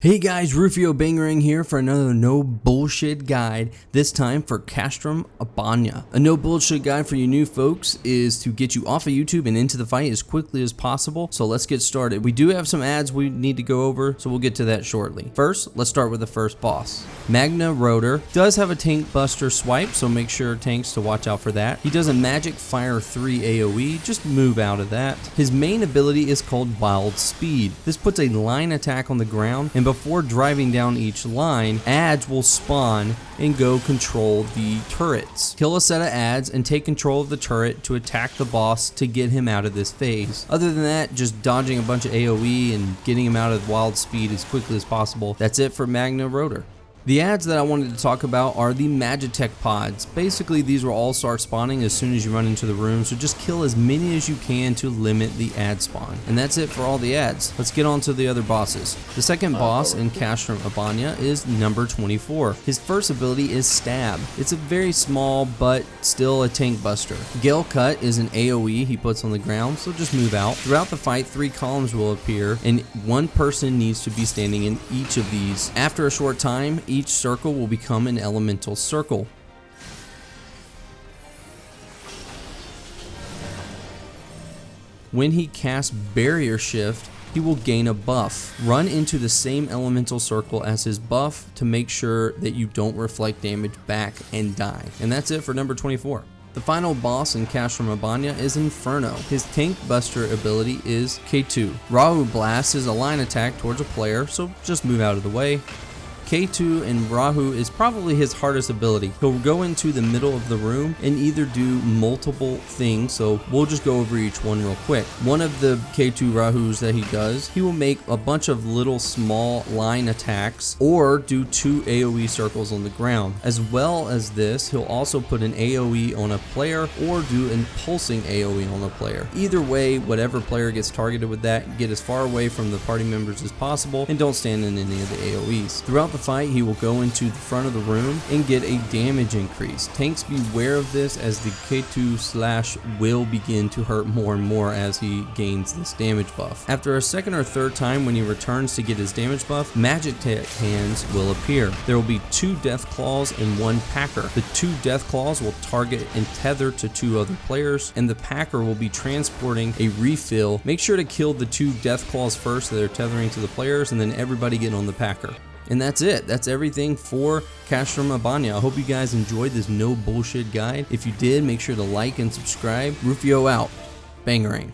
Hey guys, Rufeo Bangarang here for another no bullshit guide, this time for Castrum Abania. A no bullshit guide for you new folks is to get you off of YouTube and into the fight as quickly as possible, so let's get started. We do have some ads we need to go over, so we'll get to that shortly. First, let's start with the first boss. Magnum Rotor does have a tank buster swipe, so make sure tanks to watch out for that. He does a magic fire 3 AoE, just move out of that. His main ability is called Wild Speed. This puts a line attack on the ground, and before driving down each line, ads will spawn and go control the turrets. Kill a set of ads and take control of the turret to attack the boss to get him out of this phase. Other than that, just dodging a bunch of AoE and getting him out of Wild Speed as quickly as possible. That's it for Magnum Rotor. The ads that I wanted to talk about are the Magitech pods. Basically, these will all start spawning as soon as you run into the room, so just kill as many as you can to limit the ad spawn. And that's it for all the ads. Let's get on to the other bosses. The second boss in Castrum Abania is number 24. His first ability is Stab. It's a very small but still a tank buster. Gale Cut is an AoE he puts on the ground, so just move out. Throughout the fight, 3 columns will appear, and one person needs to be standing in each of these. After a short time, each circle will become an elemental circle. When he casts Barrier Shift, he will gain a buff. Run into the same elemental circle as his buff to make sure that you don't reflect damage back and die. And that's it for number 24. The final boss in Castrum Abania is Inferno. His tank buster ability is K2. Rahu Blast is a line attack towards a player, so just move out of the way. K2 and Rahu is probably his hardest ability. He'll go into the middle of the room and either do multiple things, so we'll just go over each one real quick. One of the K2 Rahus that he does, he will make a bunch of little small line attacks or do 2 AoE circles on the ground. As well as this, he'll also put an AoE on a player or do a pulsing AoE on a player. Either way, whatever player gets targeted with that, get as far away from the party members as possible and don't stand in any of the AoEs. Throughout the fight, he will go into the front of the room and get a damage increase. Tanks beware of this, as the K2 will begin to hurt more and more as he gains this damage buff. After a second or third time when he returns to get his damage buff, Magitech hands will appear. There will be 2 death claws and 1 packer. The 2 death claws will target and tether to 2 other players, and the packer will be transporting a refill. Make sure to kill the 2 death claws first that are tethering to the players, and then everybody get on the packer. And that's it. That's everything for Castrum Abania. I hope you guys enjoyed this no bullshit guide. If you did, make sure to like and subscribe. Rufeo out. Bangarang.